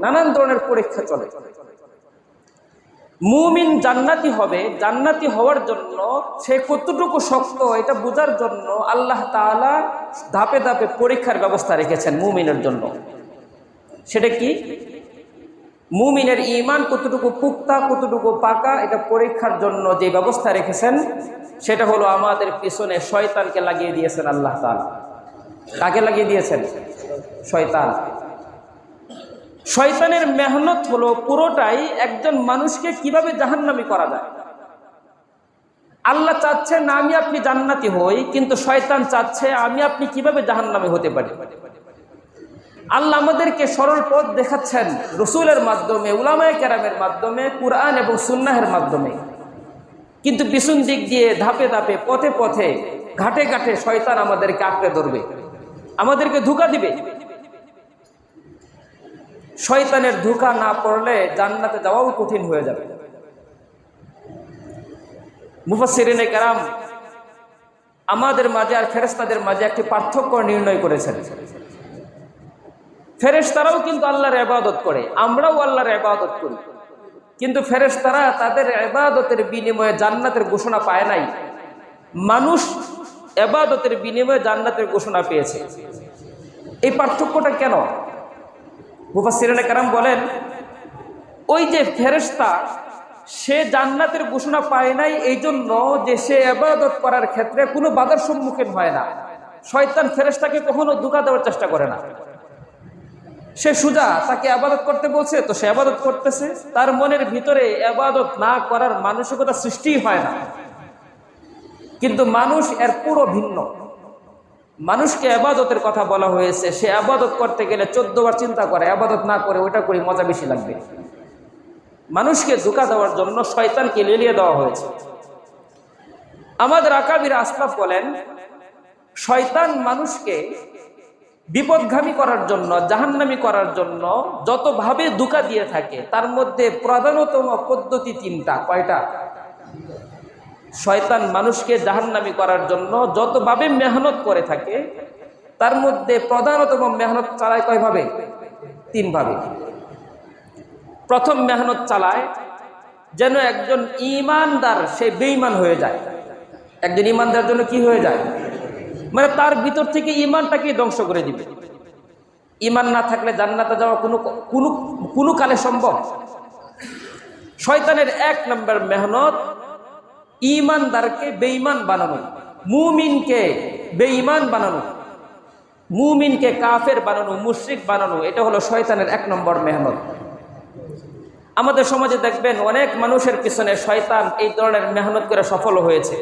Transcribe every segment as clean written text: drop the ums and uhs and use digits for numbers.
নানান ধরনের পরীক্ষা চলে। মুমিন জান্নাতি হবে, জান্নাতি হওয়ার জন্য সে কতটুকু শক্ত এটা বোঝার জন্য আল্লাহ তাআলা ধাপে ধাপে পরীক্ষার ব্যবস্থা রেখেছেন মুমিনের জন্য। সেটা কি? মুমিনের ঈমান কতটুকু পুক্তা, কতটুকু পাকা, এটা পরীক্ষার জন্য যে ব্যবস্থা রেখেছেন সেটা হলো আমাদের পিছনে শয়তানকে লাগিয়ে দিয়েছেন আল্লাহ তাআলা। কাকে লাগিয়ে দিয়েছেন? শয়তান। শয়তানের মেহনত হলো পুরোটাই একজন মানুষকে কিভাবে জাহান্নামী করা যায়। আল্লাহ চাচ্ছেন আমি আপনি জান্নাতি হই, কিন্তু শয়তান চাচ্ছে আমি আপনি কিভাবে জাহান্নামী হতে পারি। আল্লাহ আমাদেরকে সরল পথ দেখাচ্ছেন রসুলের মাধ্যমে, উলামায়ে কেরামের মাধ্যমে, কুরআন এবং সুন্নাহের মাধ্যমে, কিন্তু পিছন দিক দিয়ে ধাপে ধাপে পথে পথে ঘাটে ঘাটে শয়তান আমাদেরকে আঁকড়ে ধরবে, আমাদেরকে ধোঁকা দিবে। শয়তানের ধোঁকা না পড়লে জান্নাতে যাওয়াও কঠিন হয়ে যাবে। মুফাসসিরিনে কেরাম আমাদের মাঝে আর ফেরেশতাদের মাঝে একটি পার্থক্য নির্ণয় করেছেন। ফেরেশতারাও কিন্তু আল্লাহর ইবাদত করে, আমরাও আল্লাহর ইবাদত করি, কিন্তু ফেরেশতারা তাদের ইবাদতের বিনিময়ে জান্নাতের ঘোষণা পায় নাই, মানুষ ইবাদতের বিনিময়ে জান্নাতের ঘোষণা পেয়েছে। এই পার্থক্যটা কেন? মুফাসসিরিনে কেরাম বলেন, ওই যে ফেরেশতা সে জান্নাতের ঘোষণা পায় নাই এই জন্য যে সে ইবাদত করার ক্ষেত্রে কোনো বাধার সম্মুখীন হয় না। শয়তান ফেরেশতাকে কখনো ধোঁকা দেওয়ার চেষ্টা করে না। সে সুজা, তাকে ইবাদত করতে বলছে তো সে ইবাদত করতেছে, তার মনের ভিতরে ইবাদত না করার মানসিকতা সৃষ্টি হয় না। কিন্তু মানুষ এর পুরো ভিন্ন। মানুষকে ইবাদতের কথা বলা হয়েছে, সে ইবাদত করতে গেলে 14 বার চিন্তা করে, ইবাদত না করে ওটা করি মজা বেশি লাগবে। মানুষকে ধোঁকা দেওয়ার জন্য শয়তানকে লেলিয়ে দেওয়া হয়েছে। আমাদের আকাবির আসলাফ বলেন, শয়তান মানুষকে বিপদগামী করার জন্য, জাহান্নামী করার জন্য যতভাবে ধোঁকা দিয়ে থাকে তার মধ্যে প্রধানতম পদ্ধতি 3টা। কয়টা? শয়তান মানুষকে জাহান্নামী করার জন্য যতভাবে মেহনত করে থাকে তার মধ্যে প্রধানতম মেহনত চালায় কয়ভাবে? 3 ভাবে। প্রথম মেহনত চালায় যেন একজন ঈমানদার সে বেঈমান হয়ে যায়। একজন ঈমানদার জন্য কি হয়ে যায়? মানে তার ভিতর থেকে ঈমানটাকে ধ্বংস করে দিবে। ঈমান না থাকলে জান্নাতে যাওয়া কোনো কালে সম্ভব? শয়তানের 1 নম্বর মেহনত ঈমানদারকে বেঈমান বানানো, মুমিনকে বেঈমান বানানো, মুমিনকে কাফের বানানো, মুশরিক বানানো। এটা হলো শয়তানের 1 নম্বর মেহনত। আমাদের সমাজে দেখবেন অনেক মানুষের পিছনে শয়তান এই ধরনের মেহনত করে সফল হয়েছে।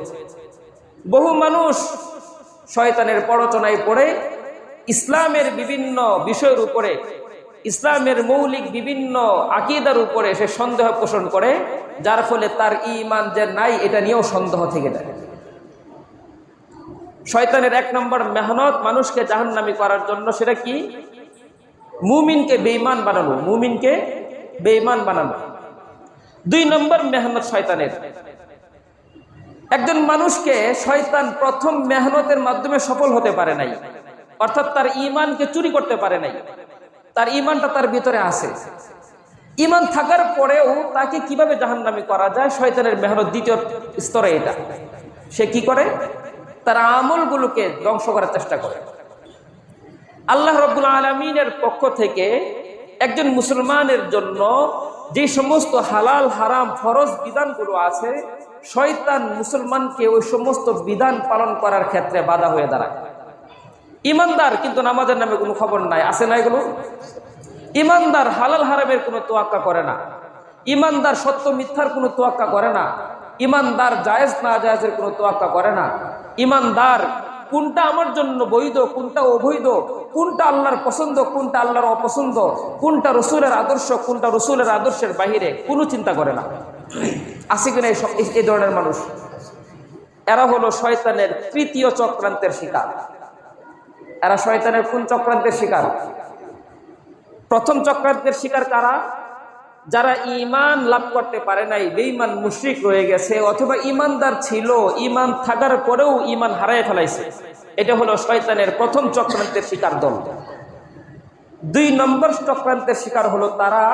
বহু মানুষ শয়তানের প্ররোচনায় পড়ে ইসলামের বিভিন্ন বিষয়ের উপরে, ইসলামের মৌলিক বিভিন্ন আকীদার উপরে সে সন্দেহ পোষণ করে, যার ফলে তার ঈমান যে নাই এটা নিয়েও সন্দেহ থেকে যায়। শয়তানের 1 নম্বর মেহনত মানুষকে জাহান্নামী করার জন্য, সেটা কি? মুমিনকে বেঈমান বানানো, মুমিনকে বেঈমান বানানো। 2 নম্বর মেহনত শয়তানের, একজন মানুষকে শয়তান প্রথম মেহনতের মাধ্যমে সফল হতে পারে নাই, অর্থাৎ তার ঈমানকে চুরি করতে পারে নাই, তার ঈমানটা তার ভিতরে আছে। ঈমান থাকার পরেও তাকে কিভাবে জাহান্নামী করা যায়, শয়তানের মেহনত 2য় স্তরে এটা। সে কি করে? তার আমলগুলোকে ধ্বংস করার চেষ্টা করে। আল্লাহ রাব্বুল আলামিনের পক্ষ থেকে একজন মুসলমানের জন্য যে সমস্ত হালাল হারাম ফরজ বিধানগুলো আছে, শয়তান মুসলমানকে ওই সমস্ত বিধান পালন করার ক্ষেত্রে বাধা হয়ে দাঁড়ায়। ঈমানদার কিন্তু নামাজের নামে কোনো খবর নাই, আছে না এগুলো? ঈমানদার হালাল হারামের কোনো তোয়াক্কা করে না, ঈমানদার সত্য মিথ্যার কোনো তোয়াক্কা করে না, ঈমানদার জায়েজ না জায়েজের কোনো তোয়াক্কা করে না। ঈমানদার কোনটা আমার জন্য বৈধ, কোনটা অবৈধ, কোনটা আল্লাহর পছন্দ, কোনটা আল্লাহর অপছন্দ, কোনটা রসুলের আদর্শ, কোনটা রসুলের আদর্শের বাহিরে, কোনো চিন্তা করে না। আছে কিনা এই ধরনের মানুষ? এরা হলো শয়তানের 3য় চক্রান্তের শিকার। এরা শয়তানের কোন চক্রান্তের শিকার? প্রথম চক্রান্তের শিকার কারা? যারা ঈমান লাভ করতে পারে নাই, বেঈমান মুশরিক রয়ে গেছে, অথবা ঈমানদার ছিল, ঈমান থাকার পরেও ঈমান হারায় ফেলাইছে। এটা হলো শয়তানের প্রথম চক্রান্তের শিকার দল। দুই নম্বর চক্রান্তের শিকার হলো তারা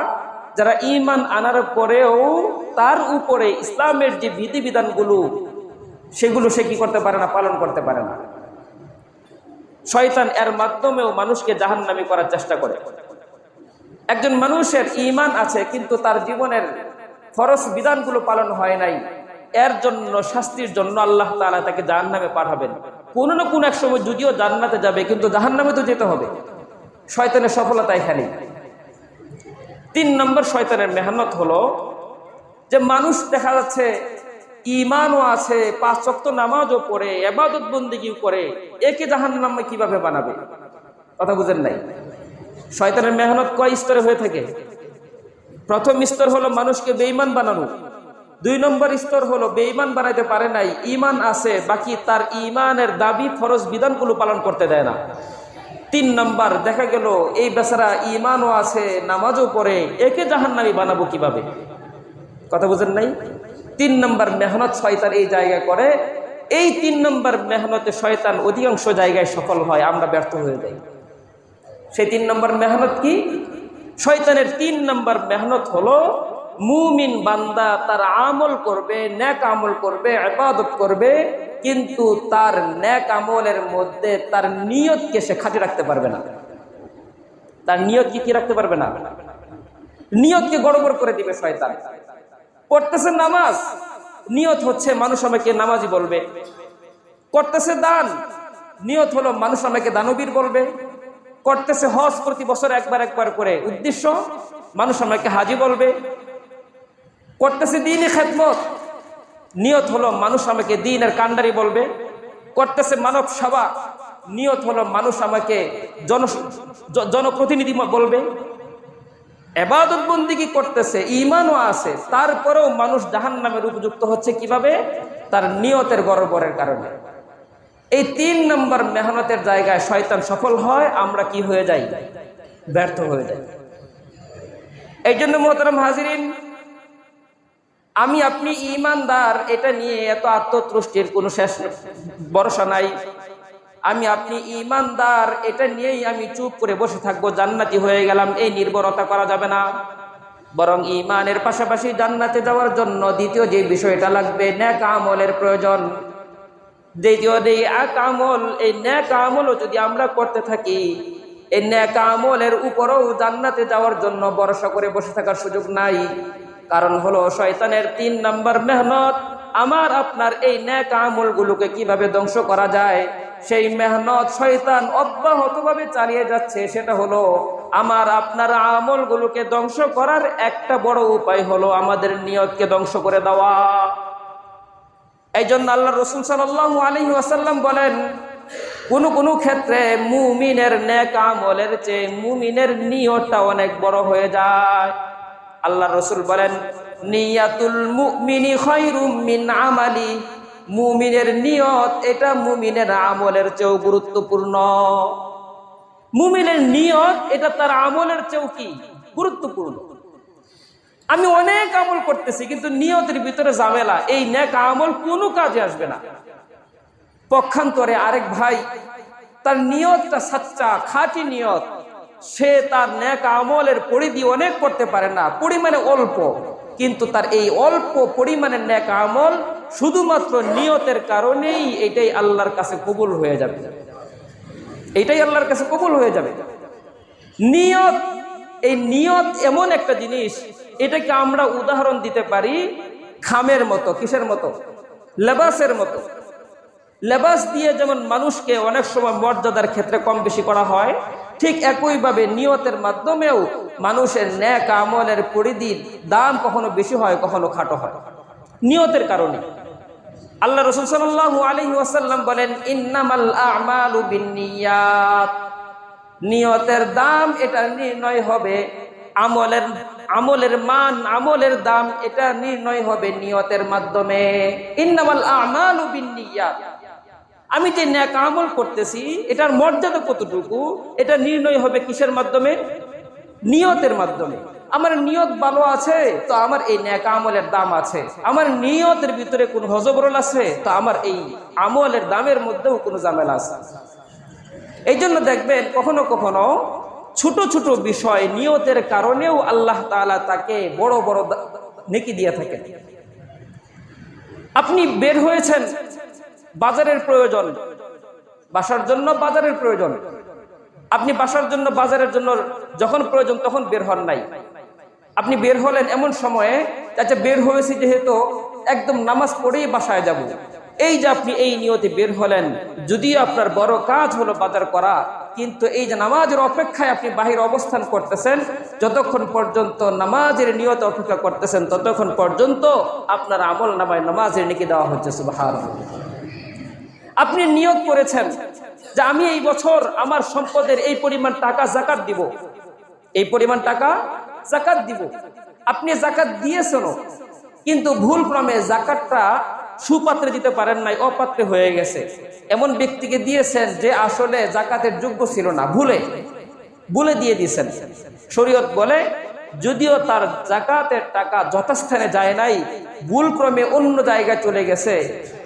যারা ঈমান আনার পরেও তার উপরে ইসলামের যে বিধিবিধানগুলো সেগুলো সে কি করতে পারে না, পালন করতে পারে না। শয়তান এর মাধ্যমেও মানুষকে জাহান্নামী করার চেষ্টা করে। একজন মানুষের ঈমান আছে কিন্তু তার জীবনের ফরজ বিধানগুলো পালন হয় নাই, এর জন্য শাস্তির জন্য আল্লাহ তাআলা তাকে জাহান্নামে পাঠাবেন। কোনো না কোনো এক সময় যদিও জান্নাতে যাবে কিন্তু জাহান্নামে তো যেতে হবে। শয়তানের সফলতা এখানে। 3 নম্বর শয়তানের মেহনত হলো যে মানুষ দেখা যাচ্ছে ঈমানও আছে, 5 ওয়াক্ত নামাজও পড়ে, ইবাদত বন্দেগীও করে, একে জাহান্নামে কিভাবে বানাবে? কথা বুঝেন নাই? শয়তানের মেহনত কয় স্তরে হয়ে থাকে? প্রথম স্তর হলো মানুষকে বেঈমান বানানো। 2 নম্বর স্তর হলো বেঈমান বানাইতে পারে নাই, ঈমান আছে, বাকি তার ঈমানের দাবি ফরজ বিধানগুলো পালন করতে দেয় না। 3 নম্বর দেখা গেল এই বেচারা ঈমানও আছে, নামাজও পড়ে, একে জাহান্নামী বানাবো কিভাবে? কথা বুঝেন নাই? 3 নম্বর মেহনত শয়তান এই জায়গায় করে। এই 3 নম্বর মেহনতে শয়তান অধিকাংশ জায়গায় সফল হয়, আমরা ব্যর্থ হয়ে যাই। সেই 3 নম্বর মেহনত কি? শয়তানের 3 নম্বর মেহনত হলো মুমিন বান্দা তার আমল করবে, নেক আমল করবে, ইবাদত করবে, কিন্তু তার নেক আমলের মধ্যে তার নিয়তকে সে খাঁটি রাখতে পারবে না। তার নিয়তকে কি রাখতে পারবে না? নিয়তকে গড়বড় করে দিবে শয়তান। পড়তেছে নামাজ, নিয়ত হচ্ছে মানুষ আমাকে নামাজি বলবে। করতেছে দান, নিয়ত হলো মানুষ আমাকে দানবীর বলবে। করতেছে হজ প্রতি বছর একবার করে, উদ্দেশ্য মানুষ আমাকে হাজি বলবে। করতেছে দ্বীনি খেদমত, নিয়ত হলো মানুষ আমাকে দ্বীনের কান্ডারি বলবে। করতেছে মানব সেবা, নিয়ত হলো মানুষ আমাকে জনপ্রতিনিধি বলবে। ইবাদত বন্দেগী করতেছে, ঈমানও আছে, তারপরেও মানুষ জাহান্নামের উপযুক্ত হচ্ছে কিভাবে? তার নিয়তের গড়বড়ের কারণে। এই 3 নম্বর মেহনতের জায়গায় শয়তান সফল হয়, আমরা কি হয়ে যাই? ব্যর্থ হয়ে যাই। এই জন্য মোহতারাম হাজিরিন, আমি আপনি ঈমানদার এটা নিয়ে এত আত্মতুষ্টির কোনো শেষ ভরসা নাই। আমি আপনি ঈমানদার এটা নিয়েই আমি চুপ করে বসে থাকবো, জান্নাতি হয়ে গেলাম, এই নির্ভরতা করা যাবে না। বরং ঈমানের পাশাপাশি জান্নাতে যাওয়ার জন্য দ্বিতীয় যে বিষয়টা লাগবে, নেক আমলের প্রয়োজন। দ্বিতীয় এক আমল, এই নেক আমলও যদি আমরা করতে থাকি, এই নেক আমলের উপরেও জান্নাতে যাওয়ার জন্য ভরসা করে বসে থাকার সুযোগ নাই। কারণ হলো শয়তানের 3 নম্বর মেহনত আমার আপনার এই নেক আমলগুলোকে কিভাবে ধ্বংস করা যায়, সেই মেহনত শয়তান অব্যাহতভাবে চালিয়ে যাচ্ছে। সেটা হলো আমার আপনার আমলগুলোকে ধ্বংস করার একটা বড় উপায় হলো আমাদের নিয়তকে ধ্বংস করে দেওয়া। এই জন্য আল্লাহ রাসূল সাল্লাল্লাহু আলাইহি ওয়াসাল্লাম বলেন, কোন ক্ষেত্রে মুমিনের নেক আমলের চেয়ে মুমিনের নিয়তটা অনেক বড় হয়ে যায়। আল্লাহ রাসূল বলেন, নিয়াতুল মুমিনি খায়রুম মিন আমালি। মুমিনের নিয়ত এটা মুমিনের আমলের চেয়েও গুরুত্বপূর্ণ। মুমিনের নিয়ত এটা তার আমলের চেয়েও কি গুরুত্বপূর্ণ। আমি অনেক আমল করতেছি কিন্তু নিয়তের ভিতরে ঝামেলা, এই নেক আমল কোনো কাজে আসবে না। পক্ষান্তরে আরেক ভাই তার নিয়তটা সাচ্চা খাঁটি নিয়ত, সে তার নেক আমলের পরিধি অনেক করতে পারে না, পরিমাণে অল্প, কিন্তু তার এই অল্প পরিমাণের নেক আমল শুধুমাত্র নিয়তের কারণেই এটাই আল্লাহর কাছে কবুল হয়ে যাবে। এটাই আল্লাহর কাছে কবুল হয়ে যাবে। নিয়ত, এই নিয়ত এমন একটা জিনিস, এটাকে আমরা উদাহরণ দিতে পারি খামের মতো। কিসের মতো? লেবাসের মতো। লেবাস দিয়ে যেমন মানুষকে অনেক সময় মর্যাদার ক্ষেত্রে কম বেশি করা হয়, ঠিক একইভাবে নিয়তের মাধ্যমেও মানুষের নেক আমলের পরিধির দাম কখনো বেশি হয়, কখনো খাটো হয় নিয়তের কারণে। আল্লাহ রাসূল সাল্লাল্লাহু আলাইহি ওয়াসাল্লাম বলেন, ইন্নামাল আ'মালু বিন্নিয়াত। নিয়তের দাম এটা নির্ণয় হবে, আমলের মান, আমলের দাম এটা নির্ণয় হবে নিয়তের মাধ্যমে। ইন্নামাল আ'মালু বিন্নিয়াত। আমি যে নেক আমল করতেছি এটার মর্যাদা কতটুকু, এটা নির্ণয় হবে কিসের মাধ্যমে? নিয়তের মাধ্যমে। আমার নিয়ত ভালো আছে তো আমার এই নেক আমলের দাম আছে। আমার নিয়তের ভিতরে কোন হজবরল আছে তো আমার এই আমলের দামের মধ্যেও কোনো ঝামেলা আছে। এই জন্য দেখবেন কখনো কখনো ছোট ছোট বিষয় নিয়তের কারণেও আল্লাহ তাআলা তাকে বড় বড় নেকি দিয়ে থাকেন। আপনি বের হয়েছেন, বাজারের প্রয়োজন, বাসার জন্য বাজারের প্রয়োজন, আপনি বাসার জন্য বাজারের জন্য যখন প্রয়োজন তখন বের হন নাই, আপনি বের হলেন এমন সময়ে যাতে বের হয়েছে যেহেতু একদম নামাজ পড়েই বাসায় যাব, এই যে আপনি এই নিয়তে বের হলেন, যদিও আপনার বড় কাজ হলো বাজার করা, কিন্তু এই যে নামাজের অপেক্ষায় আপনি বাহির অবস্থান করতেছেন, যতক্ষণ পর্যন্ত নামাজের নিয়ত অপেক্ষা করতেছেন ততক্ষণ পর্যন্ত আপনার আমল নামায় নামাজের নেকি দেওয়া হচ্ছে। সুবহানাল্লাহ। আপনি নিয়ত করেছেন যে আমি এই বছর আমার সম্পদের এই পরিমাণ টাকা যাকাত দিব, এই পরিমাণ টাকা যাকাত দিব, আপনি যাকাত দিয়েছেন, কিন্তু ভুল ক্রমে যাকাতটা সুপাত্রে দিতে পারেন নাই, অপাত্রে হয়ে গেছে, এমন ব্যক্তিকে দিয়েছেন যে আসলে যাকাতের যোগ্য ছিল না, ভুলে দিয়ে দিয়েছেন। শরীয়ত বলে যদিও তার যাকাতের টাকা যথাস্থানে যায় নাই, ভুল ক্রমে অন্য জায়গায় চলে গেছে,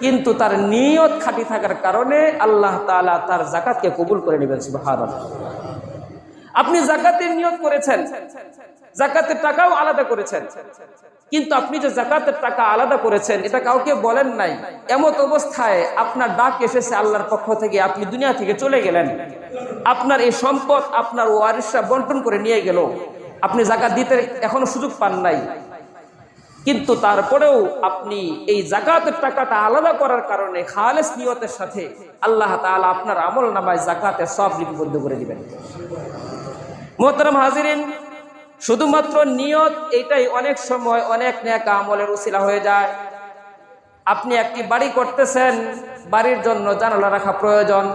কিন্তু তার নিয়ত খাঁটি থাকার কারণে আল্লাহ তাআলা তার যাকাতকে কবুল করে নেবেন। সুবহানাল্লাহ। আপনি যাকাতের নিয়ত করেছেন, যাকাতের টাকাও আলাদা করেছেন, কিন্তু আপনি যে যাকাতের টাকা আলাদা করেছেন এটা কাউকে বলেন নাই, এমত অবস্থায় আপনার ডাক এসেছে আল্লাহর পক্ষ থেকে, আপনি দুনিয়া থেকে চলে গেলেন, আপনার এই সম্পদ আপনার ওয়ারিসরা বন্টন করে নিয়ে গেল, আপনি যাকাত দিতে এখনো সুযোগ পান নাই, কিন্তু তারপরেও আপনি এই যাকাতের টাকাটা আলাদা করার কারণে খালেস নিয়তের সাথে আল্লাহ তাআলা আপনার আমল নামায় যাকাতের সব লিপিবদ্ধ করে দিবেন। মুহতারাম হাজিরিন, শুধুমাত্র নিয়ত এটাই অনেক সময় অনেক নেক আমলের উসিলা হয়ে যায়। আপনি একটি বাড়ি করতেছেন, বাড়ির জন্য জানালা রাখা প্রয়োজন,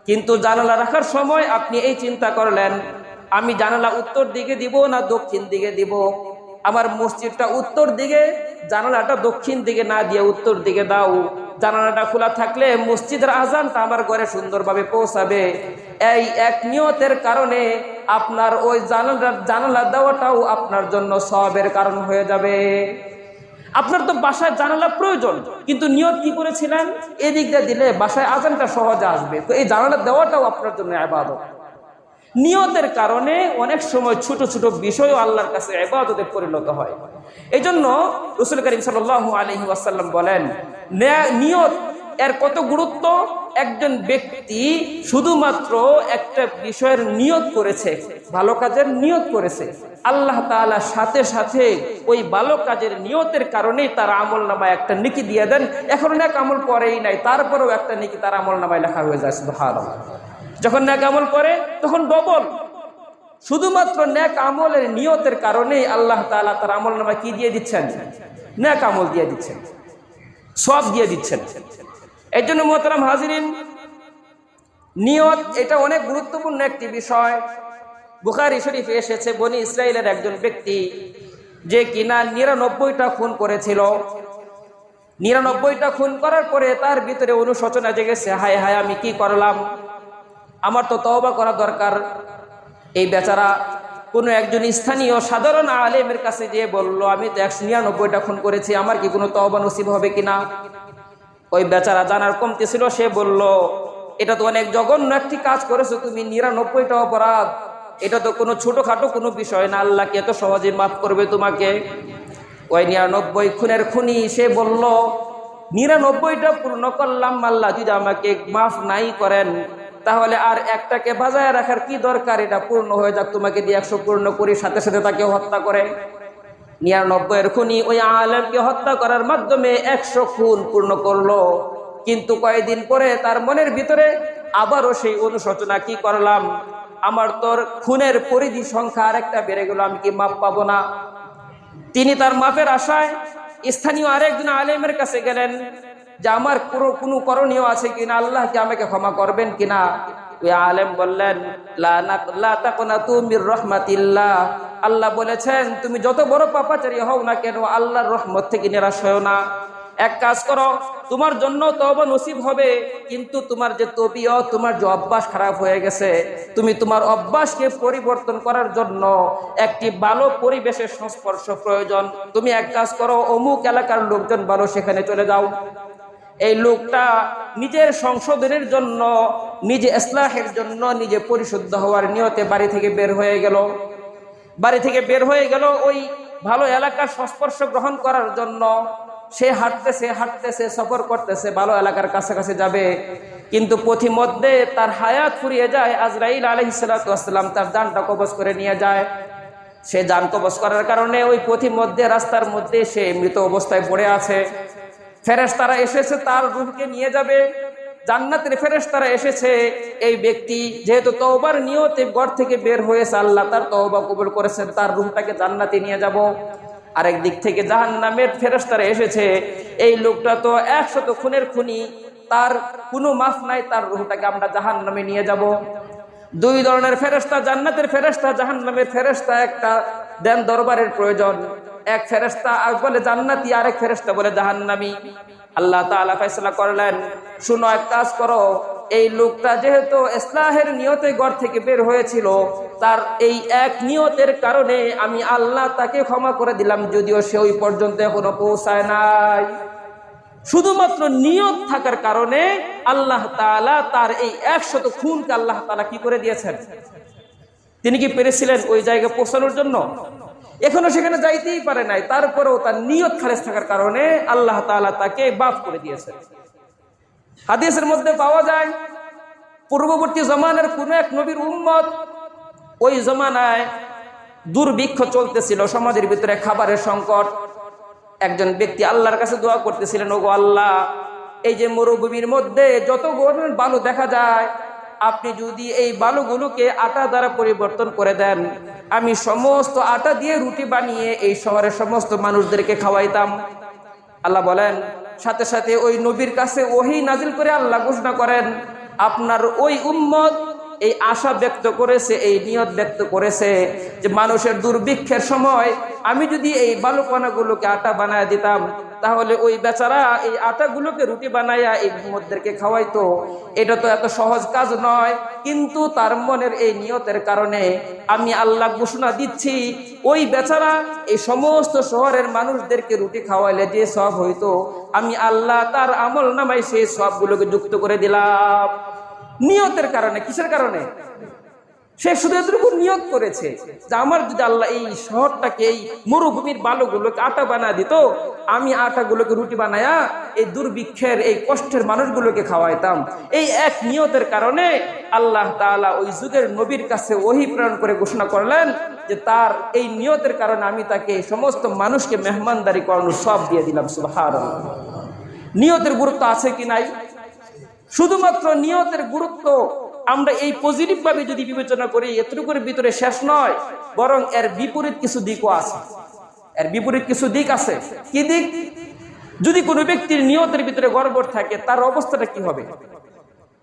কিন্তু জানালা রাখার সময় আপনি এই চিন্তা করলেন আমি জানালা উত্তর দিকে দিব না দক্ষিণ দিকে দিব, আমার মসজিদটা উত্তর দিকে, জানালাটা দক্ষিণ দিকে না দিয়ে উত্তর দিকে দাও, জানালাটা খোলা থাকলে মসজিদের আজানটা আমার ঘরে সুন্দরভাবে পৌঁছাবে। এই এক নিয়তের কারণে আপনার ওই জানালা দেওয়াটাও আপনার জন্য সওয়াবের কারণ হয়ে যাবে। আপনার তো বাসায় জানালা প্রয়োজন, কিন্তু নিয়ত কি করেছিলেন এদিক দিয়ে দিলে বাসায় আজানটা সহজে আসবে, তো এই জানালা দেওয়াটাও আপনার জন্য ইবাদত। নিয়তের কারণে অনেক সময় ছোট ছোট বিষয়ও আল্লাহর কাছে ইবাদতে পরিণত হয়। এই জন্য রাসূল করিম সাল্লাল্লাহু আলাইহি ওয়াসাল্লাম বলেন নিয়ত এর কত গুরুত্ব। একজন ব্যক্তি শুধুমাত্র একটা বিষয়ের নিয়ত করেছে, ভালো কাজের নিয়ত করেছে, আল্লাহ তাআলা সাথে সাথে ওই ভালো কাজের নিয়তের কারণেই তার আমল নামায় একটা নেকি দিয়ে দেন। এখন নেক আমল করেই নাই, তারপরেও একটা নেকি তার আমল নামায় লেখা হয়ে যায়। সুবহানাল্লাহ। যখন নেক আমল করে তখন ডবল। শুধুমাত্র নেক আমলের নিয়তের কারণেই আল্লাহ তাআলা তার আমল নামায় কি দিয়ে দিচ্ছেন? নেক আমল দিয়ে দিচ্ছেন, সওয়াব দিয়ে দিচ্ছেন। এই জন্য মুহতারাম হাজিরিন, নিয়ত এটা অনেক গুরুত্বপূর্ণ একটি বিষয়। বুখারী শরীফে এসেছে বনি ইসরাইলের একজন ব্যক্তি যে কিনা ৯৯টা খুন করেছিল, ৯৯টা খুন করার পরে তার ভিতরে অনুশোচনা জেগেছে, হায় হায় আমি কি করলাম, আমার তো তওবা করা দরকার। এই বেচারা কোনো একজন স্থানীয় সাধারণ আলেমের কাছে গিয়ে বলল আমি তো ১৯৯টা খুন করেছি, আমার কি কোনো তওবা নসিব হবে কিনা। ওই বেচারা জানার কমতি ছিল, সে বলল এটা তো অনেক জঘন্য একটি কাজ করেছো তুমি, ৯৯টা অপরাধ, এটা তো কোনো ছোটখাটো কোনো বিষয় না, আল্লাহ কি এত সহজে মাফ করবে তোমাকে? ওই ৯৯ খুনের খুনি সে বলল ৯৯টা পূর্ণ করলাম, আল্লাহ যদি আমাকে মাফ নাই করেন তাহলে আর একটাকে বাজায় রাখার কি দরকার, এটা পূর্ণ হয়ে যাক, তোমাকে দিয়ে ১০০ পূর্ণ করি। সাথে সাথে তাকে হত্যা করে। ৯৯ খুনি ওই আলেমকে হত্যা করার মাধ্যমে ১০০ খুন পূর্ণ করলো। কিন্তু কয়েকদিন পরে তার মনের ভিতরে আবারও সেই অনুশোচনা, কি করলাম, আমার তোর খুনের পরিধি সংখ্যা আরেকটা বেড়ে গেল, আমি কি মাপ পাবো না? তিনি তার মাপের আশায় স্থানীয় আরেকজন আলেমের কাছে গেলেন যে আমার কোনো করণীয় আছে কিনা, আল্লাহ কি আমাকে ক্ষমা করবেন কিনা। ওই আলেম বললেন লা তাকনাতু মির রাহমাতিল্লাহ, আল্লাহ বলেছেন তুমি যত বড় পাপাচারী হও না কেন আল্লাহর রহমত থেকে নিরাশ হও না। এক কাজ করো, তোমার জন্য তওবা নসিব হবে, কিন্তু তোমার যে তবিয়ত, তোমার যে অভ্যাস খারাপ হয়ে গেছে, তুমি তোমার অভ্যাসকে পরিবর্তন করার জন্য একটি ভালো পরিবেশের সংস্পর্শ প্রয়োজন। তুমি এক কাজ করো, অমুক এলাকার লোকজন ভালো, সেখানে চলে যাও। এই লোকটা নিজের সংশোধনের জন্য নিজে ইসলাহের জন্য, নিজে পরিশুদ্ধ হওয়ার নিয়তে বাড়ি থেকে বের হয়ে গেল। বাড়ি থেকে বের হয়ে গেল ওই ভালো এলাকার সংস্পর্শ গ্রহণ করার জন্য। সে হাঁটতেছে, সফর করতেছে, ভালো এলাকার কাছাকাছি যাবে, কিন্তু পথিমধ্যে তার হায়াত ফুরিয়ে যায়। আজরাইল আলাইহিস সালাতু ওয়াস সালাম তার জানটা কবজ করে নিয়ে যায়। সে জান কবজ করার কারণে ওই পথিমধ্যে, রাস্তার মধ্যে সে মৃত অবস্থায় পড়ে আছে। ফেরেশতারা এসেছে তার রূহকে নিয়ে যাবে। জান্নাতের ফেরেশতারা এসেছে, এই ব্যক্তি যেহেতু তওবার নিয়তে ঘর থেকে বের হয়েছে, আল্লাহ তার তওবা কবুল করেছেন, তার রূহটাকে জান্নাতে নিয়ে যাব। আরেক দিক থেকে জাহান্নামের ফেরেশতারা এসেছে, এই লোকটা তো 100 খুনের খুনি, তার কোনো মাফ নাই, তার রূহটাকে আমরা জাহান্নামে নিয়ে যাব। দুই ধরনের ফেরেশতা, জান্নাতের ফেরেশতা, জাহান্নামের ফেরেশতা, একটা দেন দরবারের প্রয়োজন। এক ফেরেশতা বলে জান্নাতি, আরেক ফেরেশতা বলে জাহান্নামী। আল্লাহ তাআলা ফয়সালা করলেন, শুনো, এক কাজ করো, এই লোকটা যেহেতু ইসলাহের নিয়তে ঘর থেকে বের হয়েছিল, তার এই এক নিয়তের কারণে আমি আল্লাহ তাকে ক্ষমা করে দিলাম, যদিও সে ওই পর্যন্ত এখনো পৌঁছায় নাই। শুধুমাত্র নিয়ত থাকার কারণে আল্লাহ তাআলা তার এই 100 খুনকে আল্লাহ তাআলা কি করে দিয়েছেন? তিনি কি পেরেছিলেন ওই জায়গায় পৌঁছানোর জন্য? এখনো সেখানে যাইতেই পারে নাই, তারপরেও তার নিয়ত খালেস থাকার কারণে আল্লাহ তাআলা তাকে মাফ করে দিয়েছেন। হাদিসের মধ্যে পাওয়া যায়, পূর্ববর্তী জমানার কোন এক নবীর উম্মত, ওই জমানায় দুর্ভিক্ষ চলতেছিল, সমাজের ভিতরে খাবারের সংকট। একজন ব্যক্তি আল্লাহর কাছে দোয়া করতেছিলেন, ওগো আল্লাহ, এই যে মরুভূমির মধ্যে যত ধরনের বালু দেখা যায়, আপনি যদি এই বালুগুলোকে আটা দ্বারা পরিবর্তন করে দেন, আমি সমস্ত আটা দিয়ে রুটি বানিয়ে এই শহরের সমস্ত মানুষদেরকে খাওয়াইতাম। আল্লাহ বলেন, সাথে সাথে ওই নবীর কাছে ওহী নাজিল করে আল্লাহ ঘোষণা করেন, আপনার ওই উম্মত এই আশা ব্যক্ত করেছে, এই নিয়ত ব্যক্ত করেছে যে মানুষের দুর্ভিক্ষের সময় আমি যদি এই বালুকণাগুলোকে আটা বানায় দিতাম, তাহলে ওই বেচারা এই আটাগুলোকে রুটি বানাইয়া এই উম্মতদেরকে খাওয়াইতো। এটা তো এত সহজ কাজ নয়, কিন্তু তার মনের এই নিয়তের কারণে আমি আল্লাহ ঘোষণা দিচ্ছি, ওই বেচারা এই সমস্ত শহরের মানুষদেরকে রুটি খাওয়াইলে যে সওয়াব হইতো, আমি আল্লাহ তার আমল নামায় সেই সওয়াবগুলোকে যুক্ত করে দিলাম। নিয়তের কারণে। কিসের কারণে? সে শুধু এতটুকু নিয়ত করেছে যে আমার যদি আল্লাহ এই শহরটাকে, এই মরুভূমির বালুগুলোকে আটা বানায় দিত, আমি আটাগুলোকে রুটি বানায়া এই দুর্ভিক্ষের, এই কষ্টের মানুষগুলোকে খাওয়াইতাম। এই এক নিয়তের কারণে আল্লাহ তাআলা ওই যুগের নবীর কাছে ওহী প্রেরণ করে ঘোষণা করলেন যে তার এই নিয়তের কারণে আমি তাকে সমস্ত মানুষকে মেহমানদারি করানোর সব দিয়ে দিলাম। সুবহানাল্লাহ। নিয়তের গুরুত্ব আছে কি নাই? শুধুমাত্র নিয়তের গুরুত্ব আমরা এই পজিটিভ ভাবে যদি বিবেচনা করি, এতটুকুর ভিতরে শেষ নয়, বরং এর বিপরীত কিছু দিকও আছে। এর বিপরীত কিছু দিক আছে। কি দিক? যদি কোনো ব্যক্তির নিয়তের ভিতরে গড়বড় থাকে, তার অবস্থাটা কি হবে?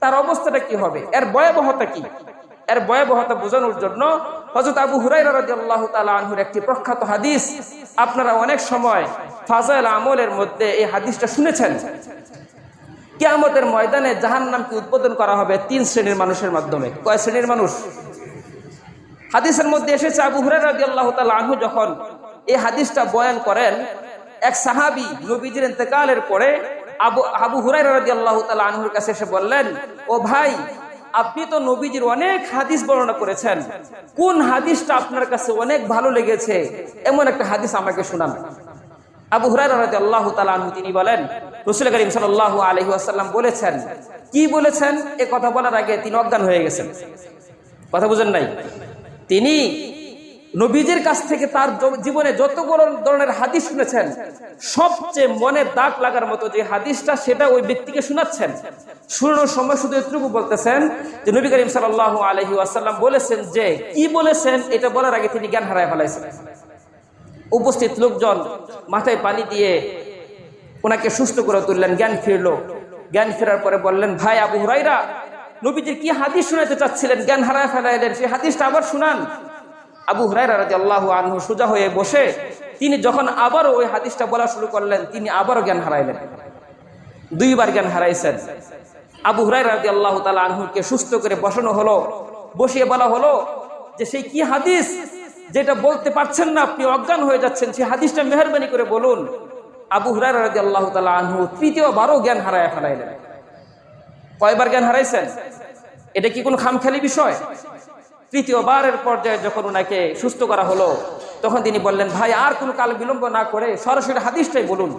তার অবস্থাটা কি হবে? এর ভয়াবহতা কি? এর ভয়াবহতা বোঝানোর জন্য হযরত আবু হুরায়রা রাদিয়াল্লাহু তাআলা আনহুর একটি প্রখ্যাত হাদিস, আপনারা অনেক সময় ফাজাইল আমলের মধ্যে এই হাদিসটা শুনেছেন। কিয়ামতের ময়দানে জাহান্নামকে উদ্বোধন করা হবে 3 শ্রেণীর মানুষের মাধ্যমে। কয় শ্রেণীর মানুষ? হাদিসের মধ্যে এসেছে, আবু হুরায়রা রাদিয়াল্লাহু তাআলা আনহু যখন এই হাদিসটা বয়ান করেন, এক সাহাবী নবীজির ইন্তেকালের পরে আবু হুরায়রা রাদিয়াল্লাহু তাআলা আনহুর কাছে এসে বললেন, ও ভাই, আপনি তো নবীজির অনেক হাদিস বর্ণনা করেছেন, কোন হাদিসটা আপনার কাছে অনেক ভালো লেগেছে, এমন একটা হাদিস আমাকে শোনান। আবু হুরায়রা রাদিয়াল্লাহু তাআলা আনহু তিনি বলেন, রাসূল করিম সাল্লাল্লাহু আলাইহি ওয়াসাল্লাম বলেছেন। কি বলেছেন? এ কথা বলার আগে তিনি অজ্ঞান হয়ে গেছেন। কথা বুঝেন নাই? তিনি নবীজির কাছ থেকে তার জীবনে যত ধরনের হাদিস শুনেছেন, সবচেয়ে মনে দাগ লাগার মতো যে হাদিসটা, সেটা ওই ব্যক্তিকে শোনাচ্ছেন। শুনানোর সময় শুধু এতটুকু বলতেছেন যে নবী করিম সাল্লাল্লাহু আলাইহি ওয়াসাল্লাম বলেছেন যে, কি বলেছেন এটা বলার আগে তিনি জ্ঞান হারায় ফেলাইছেন। উপস্থিত লোকজন মাথায় পানি দিয়ে ওনাকে সুস্থ করে তুললেন, জ্ঞান ফিরলো। জ্ঞান ফেরার পরে বললেন, ভাই আবু হুরায়রা, নবীজির কি হাদিস শোনাতে চাচ্ছিলেন, জ্ঞান হারায় ফেলাইলেন, সেই হাদিসটা আবার শুনান। আবু হুরায়রা রাদিয়াল্লাহু আনহু সোজা হয়ে বসে তিনি যখন আবারও ওই হাদিসটা বলা শুরু করলেন, তিনি আবারও জ্ঞান হারাইলেন। 2 বার জ্ঞান হারাইছেন। আবু হুরায়রা রাদিয়াল্লাহু তাআলা আনহুকে সুস্থ করে বসানো হলো, বসিয়ে বলা হলো যে সেই কি হাদিস যেটা বলতে পারছেন না, আপনি অজ্ঞান হয়ে যাচ্ছেন, সেই হাদিসটা মেহেরবানি করে বলুন। আবু হুরায়রা রাদিয়াল্লাহু তাআলা আনহু তৃতীয়বারও জ্ঞান হারায় ফেলাইলেন। কয়বার জ্ঞান হারাইছেন? এটা কি কোনো খামখেয়ালি বিষয়? তৃতীয়বারের পর্যায়ে যখন ওনাকে সুস্থ করা হলো, তখন তিনি বললেন, ভাই আর কোনো কাল বিলম্ব না করে সরাসরি হাদিসটাই বলুন।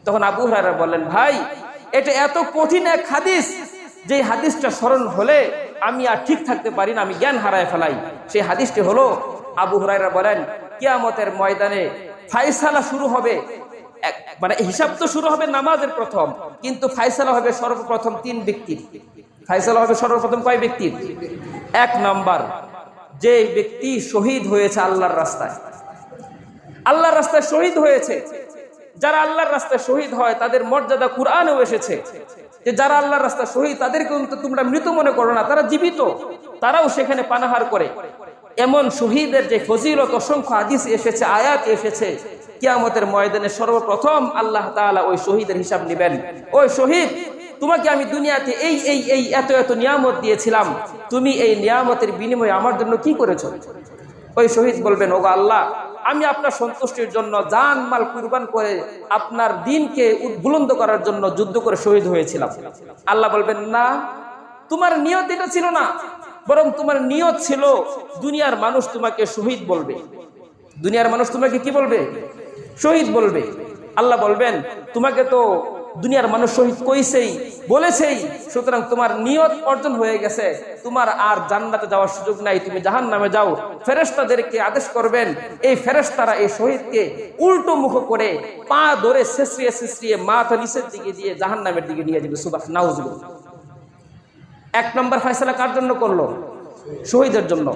তখন আবু হুরায়রা বললেন, ভাই এটা এত কঠিন এক হাদিস, যে হাদিসটা স্মরণ হলে আমি আর ঠিক থাকতে পারি না, আমি জ্ঞান হারায় ফেলাই। সেই হাদিসটি হলো, আবু হুরায়রা বলেন, কিয়ামতের ময়দানে ফায়সালা শুরু হবে, মানে হিসাব তো শুরু হবে নামাজের প্রথম, কিন্তু ফায়সালা হবে সর্বপ্রথম 3 ব্যক্তির। ফায়সালা হবে সর্বপ্রথম কয় ব্যক্তির? 1 নম্বর, যে ব্যক্তি শহীদ হয়েছে আল্লাহর রাস্তায়। আল্লাহর রাস্তায় শহীদ হয়েছে। যারা আল্লাহর রাস্তায় শহীদ হয় তাদের মর্যাদা কুরআনেও এসেছে, যে যারা আল্লাহর রাস্তায় শহীদ তাদেরকে তোমরা মৃত মনে করো না, তারা জীবিত, তারাও সেখানে পানাহার করে। এমন শহীদের যে ফজিলত অসংখ্য হাদিস এসেছে, আয়াত এসেছে, কিয়ামতের ময়দানে সর্বপ্রথম আল্লাহ তাআলা ওই শহীদের হিসাব নেবেন। ওই শহীদ, তোমাকে আমি দুনিয়াতে এই এত এত নিয়ামত দিয়েছিলাম, তুমি এই নিয়ামতের বিনিময়ে আমার জন্য কি করেছো? ওই শহীদ বলবেন, ওগো আল্লাহ, আমি আপনার সন্তুষ্টির জন্য জান মাল কুরবান করে আপনার দ্বীনকে বুলন্দ করার জন্য যুদ্ধ করে শহীদ হয়েছিলাম। আল্লাহ বলবেন, না, তোমার নিয়ত এটা ছিল না, বরং তোমার নিয়ত ছিল দুনিয়ার মানুষ তোমাকে শহীদ বলবে। দুনিয়ার মানুষ তোমাকে কি বলবে? শহীদ বলবে। আল্লাহ বলবেন, তোমাকে তো দুনিয়ার মানুষ শহীদ কইছেই, বলেছেই, সুতরাং তোমার নিয়ত অর্জন হয়ে গেছে, তোমার আর জান্নাতে যাওয়ার সুযোগ নাই, তুমি জাহান্নামে যাও। ফেরেশতাদেরকে আদেশ করবেন, এই ফেরেশতারা এই শহীদকে উল্টো মুখ করে পা ধরে ছেঁচড়িয়ে ছেঁচড়িয়ে মাথা নিচের দিকে দিয়ে জাহান্নামের দিকে নিয়ে যাবে। সুবহানাল্লাহ, নাউজুবিল্লাহ। 1 নম্বর ফয়সালা কার জন্য করলো? শহীদের জন্য।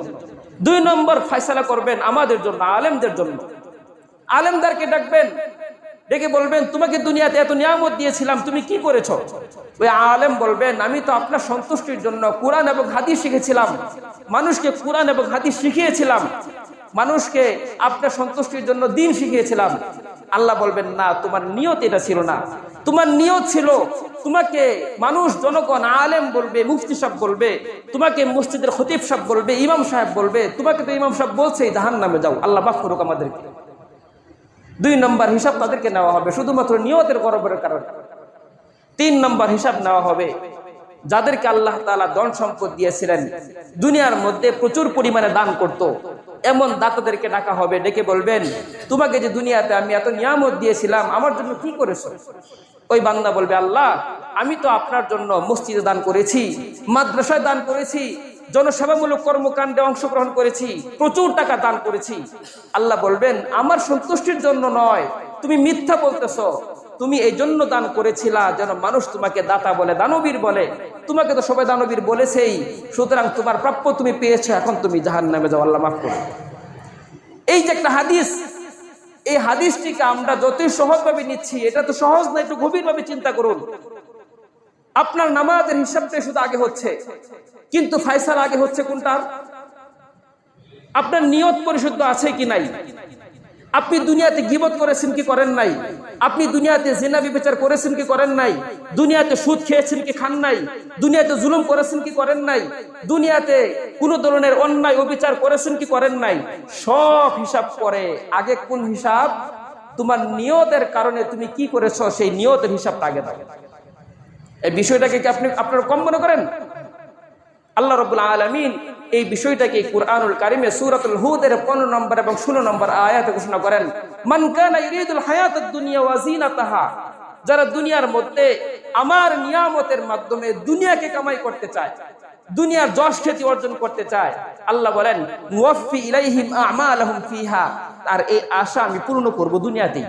2 নম্বর ফয়সালা করবেন আমাদের জন্য, আলেমদের জন্য। আলেমদেরকে ডাকবেন, ডেকে বলবেন, তোমাকে দুনিয়াতে এত নিয়ামত দিয়েছিলাম, তুমি কি করেছো? ওই আলেম বলবেন, আমি তো আপনার সন্তুষ্টির জন্য কোরআন এবং হাদিস শিখেছিলাম, মানুষকে কোরআন এবং হাদিস শিখিয়েছিলাম, মানুষকে আপনার সন্তুষ্টির জন্য দ্বীন শিখিয়েছিলাম। আল্লাহ বলবেন, না, তোমার নিয়ত এটা ছিল না। তোমার নিয়ত ছিল তোমাকে মানুষ, জনগণ, আলেম বলবে, মুফতি সাহেব বলবে, তোমাকে মসজিদের খতিব সাহেব বলবে, ইমাম সাহেব বলবে, তোমাকে তো ইমাম সাহেব বলছেই জাহান্নামে যাও। আল্লাহ মাফ করুক আমাদেরকে। 2 নম্বর হিসাব তাদেরকে নেওয়া হবে শুধুমাত্র নিয়তের গড়বড়ের কারণে। 3 নম্বর হিসাব নেওয়া হবে যাদেরকে আল্লাহ তাআলা ধন সম্পদ দিয়েছিলেন, দুনিয়ার মধ্যে প্রচুর পরিমাণে দান করত, এমন দাতাদেরকে ডাকা হবে, ডেকে বলবেন, তোমাকে যে দুনিয়াতে আমি এত নিয়ামত দিয়েছিলাম, আমার জন্য কি করেছো? ওই বান্দা বলবে, আল্লাহ, আমি তো আপনার জন্য মসজিদে দান করেছি, মাদ্রাসায় দান করেছি, জনসেবামূলক কর্মকাণ্ডে অংশগ্রহণ করেছি, প্রচুর টাকা দান করেছি। আল্লাহ বলবেন, আমার সন্তুষ্টির জন্য নয়, তুমি মিথ্যা বলতেছো, তুমি এই জন্য দান করেছিলা যেন মানুষ তোমাকে দাতা বলে, দানবীর বলে, তোমাকে তো সবাই দানবীর বলেছেই, সুতরাং তোমার প্রাপ্য তুমি পেয়েছো, এখন তুমি জাহান্নামে যাও। আল্লাহ মাফ করুন। এই যে একটা হাদিস, এই হাদিসটিকে আমরা যতই সহজভাবে নিচ্ছি, এটা তো সহজ না, একটু গভীরভাবে চিন্তা করুন। আপনার নামাজের হিসাবটাই শুধু আগে হচ্ছে, কিন্তু ফয়সালা আগে হচ্ছে কোনটার? আপনার নিয়ত পরিশুদ্ধ আছে কি নাই? আপনি দুনিয়াতে গীবত করেছেন কি করেন নাই? আপনি দুনিয়াতে জিনা ব্যভিচার করেছেন কি করেন নাই? দুনিয়াতে সুদ খেয়েছেন কি খান নাই? দুনিয়াতে জুলুম করেছেন কি করেন নাই? দুনিয়াতে কোন ধরনের অন্যায় অবিচার করেছেন কি করেন নাই? সব হিসাব করে আগে কোন হিসাব? তোমার নিয়তের কারণে তুমি কি করেছো, সেই নিয়তের হিসাবটা আগে দাও। এই বিষয়টাকে কি আপনারা কম মনে করেন? আল্লাহ রাব্বুল আলামিন এই বিষয়টাকে কুরআনুল কারীমে সূরাতুল হুদের 15 নম্বর এবং 16 নম্বর আয়াতে ঘোষণা করেন, মান কানা ইরিদুল হায়াতাদ দুনিয়া ওয়া যিনাতাহা, যারা দুনিয়ার মধ্যে আমার নিয়ামতের মাধ্যমে দুনিয়াকে কামাই করতে চায়, দুনিয়ার যশ খ্যাতি অর্জন করতে চায়, আল্লাহ বলেন মুওয়াফফি ইলাইহিম আমালাহুম ফিহা, আর এই আশা আমি পূর্ণ করব দুনিয়াতেই।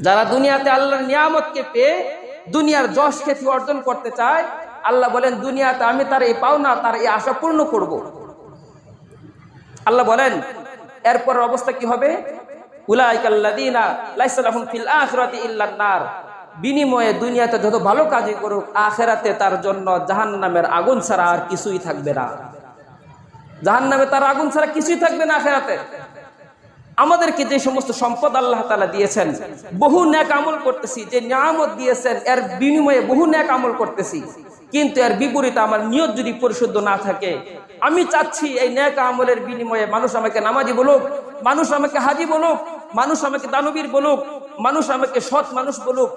যারা দুনিয়াতে আল্লাহর নিয়ামতকে পেয়ে দুনিয়ার যশ খ্যাতি অর্জন করতে চায়, আল্লাহ বলেন দুনিয়াতে আমি তার এই পাওনা, তার এই আশা পূর্ণ করব। আল্লাহ বলেন এরপর অবস্থা কি হবে? উলাইকাল্লাযীনা লাইসা লাহুম ফিল আখিরাতি ইল্লান নার, বিনিময়ে দুনিয়াতে যত ভালো কাজই করুক, আখিরাতে তার জন্য জাহান্নামের আগুন ছাড়া আর কিছুই থাকবে না। জাহান্নামে তার আগুন ছাড়া কিছুই থাকবে না আখিরাতে। আমাদেরকে যে সমস্ত সম্পদ আল্লাহ তাআলা দিয়েছেন, বহু নেক আমল করতেছি, যে নিয়ামত দিয়েছেন এর বিনিময়ে বহু নেক আমল করতেছি, কিন্তু এর বিপরীতে আমার নিয়ত যদি পরিশুদ্ধ না থাকে, আমি চাচ্ছি এই নেক আমলের বিনিময়ে মানুষ আমাকে নামাজি বলুক, মানুষ আমাকে হাজি বলুক, মানুষ আমাকে দানবীর বলুক, মানুষ আমাকে সৎ মানুষ বলুক,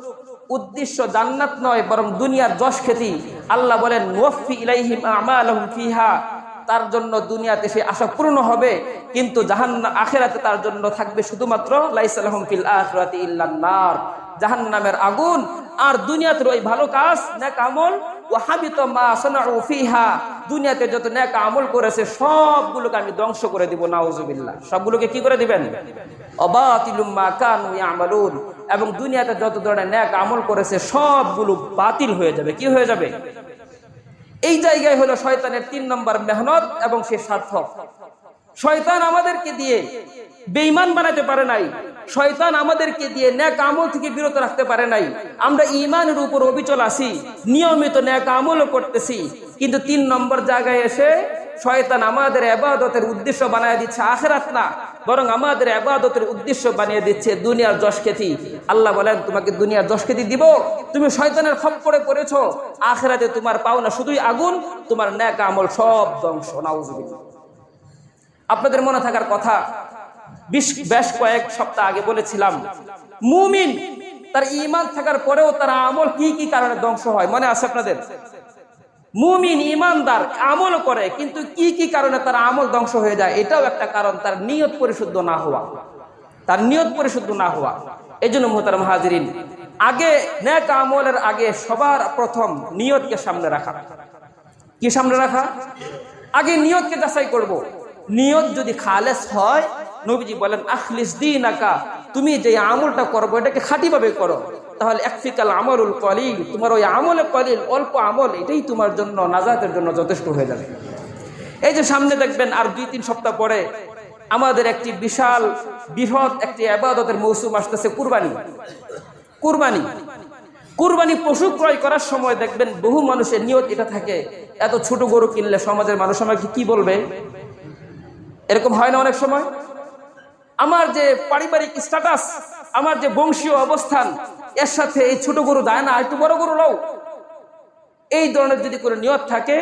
উদ্দেশ্য জান্নাত নয় বরং দুনিয়ার যশ খ্যাতি। আল্লাহ বলেন ওয়াফি ইলাইহিম আমালুহুম ফিহা, তার জন্য দুনিয়াতে সে আশা পূর্ণ হবে, কিন্তু জাহান্নাম আখিরাতে তার জন্য থাকবে শুধুমাত্র লাইসা লাহুম ফিল আখিরাতি ইল্লান নার, জাহান্নামের আগুন। আর দুনিয়াতে ওই ভালো কাজ নেক আমল, ওয়া হাবিতা মা সানাউ ফিহা, দুনিয়াতে যত নেক আমল করেছে সবগুলোকে আমি ধ্বংস করে দিব, নাউজুবিল্লাহ। সবগুলোকে কি করে দিবেন? অবাতিলুম মা কানু ইয়ামালুন, এবং দুনিয়াতে যত ধরনের নেক আমল করেছে সবগুলো বাতিল হয়ে যাবে। কি হয়ে যাবে? এই জায়গায় হলো শয়তানের 3 নম্বর মেহনত এবং সে সার্থক। শয়তান আমাদেরকে দিয়ে বেঈমান বানাতে পারে নাই, শয়তান আমাদেরকে দিয়ে নেক আমল থেকে বিরত রাখতে পারে নাই। আমরা ঈমানের উপর অবিচল আছি, নিয়মিত নেক আমলও করতেছি, কিন্তু 3 নম্বর জায়গায় এসে শয়তান আমাদের ইবাদতের উদ্দেশ্য বানিয়ে দিচ্ছে আখিরাত না, বরং আমাদের ইবাদতের উদ্দেশ্য বানিয়ে দিচ্ছে দুনিয়ার যশ খ্যাতি। আল্লাহ বলেন তোমাকে দুনিয়ার যশ খ্যাতি দিব, তুমি শয়তানের খপ্পরে পড়েছো, আখিরাতে তোমার পাওনা শুধুই আগুন, তোমার নেক আমল সব ধ্বংস, নাউজুবিল্লাহ। আপনাদের মনে থাকার কথা, বেশ কয়েক সপ্তাহ আগে বলেছিলাম, মুমিন তার ঈমান থাকার পরেও তার আমল কি কি কারণে ধ্বংস হয়, মনে আছে আপনাদের? মুমিন ঈমানদার আমল করে, কিন্তু কি কি কারণে তার আমল ধ্বংস হয়ে যায়, এটাও একটা কারণ, তার নিয়ত পরিশুদ্ধ না হওয়া, তার নিয়ত পরিশুদ্ধ না হওয়া। এই জন্য মুহতারাম হাজিরিন, আগে নেক আমলের আগে সবার প্রথম নিয়তকে সামনে রাখা। কি সামনে রাখা? আগে নিয়তকে যাচাই করব। নিয়ত যদি খালেস হয়, নবীজি বলেন আখলিস দীনাকা, তুমি যে আমলটা করবো এটাকে খাঁটিভাবে করো, তাহলে একফিকাল আমালুল কলিল, তোমার ওই আমলে কলিল, অল্প আমল, এটাই তোমার জন্য নাজাতের জন্য যথেষ্ট হয়ে যাবে। এই যে সামনে দেখবেন আর 2-3 সপ্তাহ পরে আমাদের একটি বিশাল বৃহৎ একটি ইবাদতের মৌসুম আসতেছে, কুরবানি। কুরবানি কুরবানি পশু ক্রয় করার সময় দেখবেন বহু মানুষের নিয়ত এটা থাকে, এত ছোট গরু কিনলে সমাজের মানুষ আমাকে কি বলবে। এরকম হয় না অনেক সময়? আমার যে পারিবারিক স্ট্যাটাস, আমার যে বংশীয় অবস্থান, এর সাথে এই ছোট গরু যায় না, একটু বড় গরু নাও। এই ধরনের যদি কোনো নিয়ত থাকে,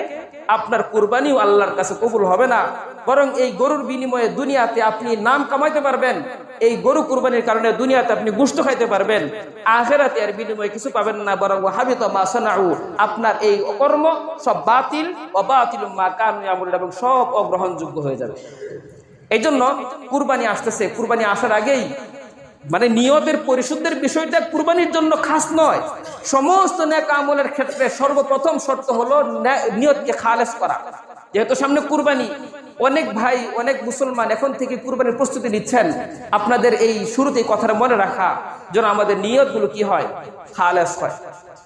আপনার কুরবানিও আল্লাহর কাছে কবুল হবে না, বরং এই গরুর বিনিময়ে দুনিয়াতে আপনি নাম কামাইতে পারবেন, এই গরু কুরবানির কারণে দুনিয়াতে আপনি গোশত খাইতে পারবেন, আখিরাতে এর বিনিময়ে কিছু পাবেন না, বরং হাবিতা মা সানাউ, আপনার এই কর্ম সব বাতিল, ওয়া বাতিলুম মা কানু ইয়ামালুন, এবং সব অগ্রহণযোগ্য হয়ে যাবে। এই জন্য কুরবানি আসতেছে, কুরবানি আসার আগেই মানে নিয়তের পরিশুদ্ধের বিষয়টা কুরবানির জন্য খাস নয়, সমস্ত নেক আমলের ক্ষেত্রে সর্বপ্রথম শর্ত হলো নিয়তকে খালেস করা। যেহেতু সামনে কুরবানি, অনেক ভাই, অনেক মুসলমান এখন থেকে কুরবানির প্রস্তুতি নিচ্ছেন, আপনাদের এই শুরুতেই কথাটা মনে রাখা যেন আমাদের নিয়তগুলো কি হয়, খালেস হয়,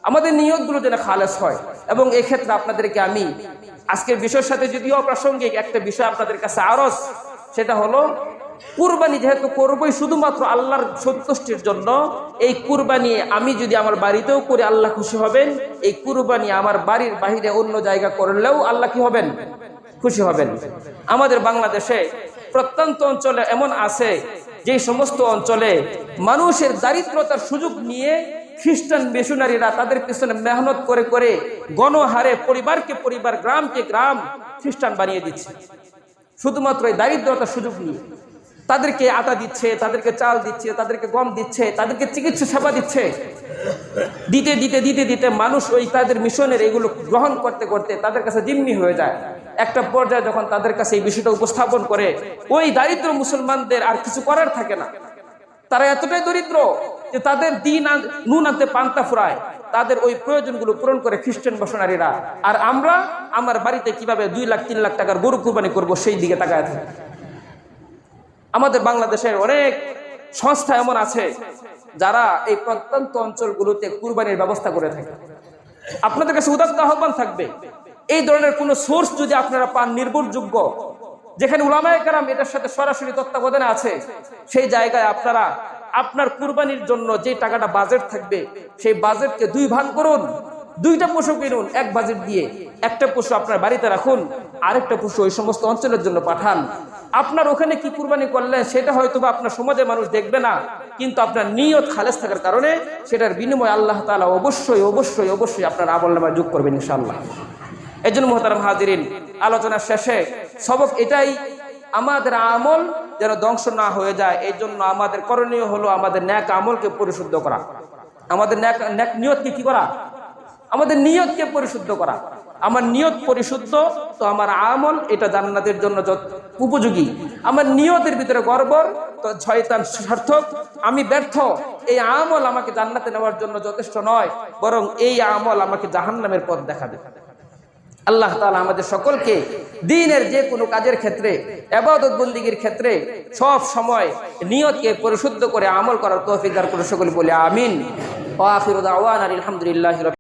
আমাদের নিয়তগুলো যেন খালেস হয়। এবং এই ক্ষেত্রে আপনাদেরকে আমি আজকের বিষয়ের সাথে যদিও অপ্রাসঙ্গিক একটা বিষয় আপনাদের কাছে আরজ, সেটা হলো কুরবানি যেহেতু করবই শুধুমাত্র আল্লাহর সন্তুষ্টির জন্য, এই কুরবানি আমি যদি আমার বাড়িতেও করে আল্লাহ খুশি হবেন, এই কুরবানি আমার বাড়ির বাহিরে অন্য জায়গা করলেও আল্লাহ কি হবেন, খুশি হবেন। আমাদের বাংলাদেশে প্রত্যন্ত অঞ্চলে এমন আছে যে সমস্ত অঞ্চলে মানুষের দারিদ্রতার সুযোগ নিয়ে খ্রিস্টান মিশনারিরা তাদের পিছনে মেহনত করে করে গণহারে পরিবারকে পরিবার, গ্রামকে গ্রাম খ্রিস্টান বানিয়ে দিচ্ছে, শুধুমাত্র এই দারিদ্রতার সুযোগ নিয়ে। তাদেরকে আটা দিচ্ছে, তাদেরকে চাল দিচ্ছে, তাদেরকে গম দিচ্ছে, তাদেরকে চিকিৎসা সেবা দিচ্ছে, দিতে দিতে দিতে দিতে মানুষ ওই তাদের মিশনের এগুলো গ্রহণ করতে করতে তাদের কাছে জিম্মি হয়ে যায়। একটা পর্যায়ে যখন তাদের কাছে এই বিষয়টা উপস্থাপন করে, ওই দারিদ্র মুসলমানদের আর কিছু করার থাকে না। তারা এতটাই দরিদ্র যে তাদের দিন নুন আনতে পান্তা ফুরায়, তাদের ওই প্রয়োজনগুলো পূরণ করে খ্রিস্টান মিশনারিরা। আর আমরা আমার বাড়িতে কিভাবে 2 লাখ 3 লাখ টাকার গরু কুরবানি করব সেই দিকে তাকায় থাকি। আমাদের বাংলাদেশের অনেক সংস্থা এমন আছে যারা এই প্রত্যন্ত অঞ্চলগুলোতে কুরবানির ব্যবস্থা করে থাকে। আপনাদের কাছে উদাত্ত আহ্বান থাকবে, এই ধরনের কোন সোর্স যদি আপনারা পান নির্ভরযোগ্য, যেখানে উলামায়ে কেরাম এটার সাথে সরাসরি তত্ত্বাবধানে আছে, সেই জায়গায় আপনারা আপনার কুরবানির জন্য যে টাকাটা বাজেট থাকবে সেই বাজেটকে 2 ভাগ করুন, 2টা পশু কিনুন এক বাজেট দিয়ে, একটা পশু আপনার বাড়িতে রাখুন, আরেকটা পশু ওই সমস্ত অঞ্চলের জন্য পাঠান। আপনার ওখানে কি কুরবানি করলেন সেটা হয়তো বা আপনার সমাজের মানুষ দেখবে না, কিন্তু আপনার নিয়ত খালেস থাকার কারণে সেটার বিনিময়ে আল্লাহ তাআলা অবশ্যই অবশ্যই অবশ্যই আপনার আমলনামায় যোগ করবেন ইনশাআল্লাহ। এই জন্য মুহতারাম হাজিরিন, আলোচনার শেষে সবক এটাই, আমাদের আমল যেন ধ্বংস না হয়ে যায়, এই জন্য আমাদের করণীয় হলো আমাদের নেক আমলকে পরিশুদ্ধ করা। আমাদের নিয়তকে কি করা, আমাদের নিয়তকে পরিশুদ্ধ করা। আমার নিয়ত পরিশুদ্ধ তো আমার আমল এটা জান্নাতের জন্য উপযোগী। আমার নিয়তের ভিতরে গড়বড় তো শয়তান সার্থক, আমি ব্যর্থ, এই আমল আমাকে জান্নাতে নেওয়ার জন্য যথেষ্ট নয়, বরং এই আমল আমাকে জাহান্নামের পথ দেখাবে। আল্লাহ তাআলা আমাদের সকলকে দ্বীনের যে কোনো কাজের ক্ষেত্রে, ইবাদত বন্দেগীর ক্ষেত্রে সব সময় নিয়তকে পরিশুদ্ধ করে আমল করার তৌফিক দান করুন। সকলে বলে আমিন। ওয়া আখিরু দাওয়ানা আলহামদুলিল্লাহি।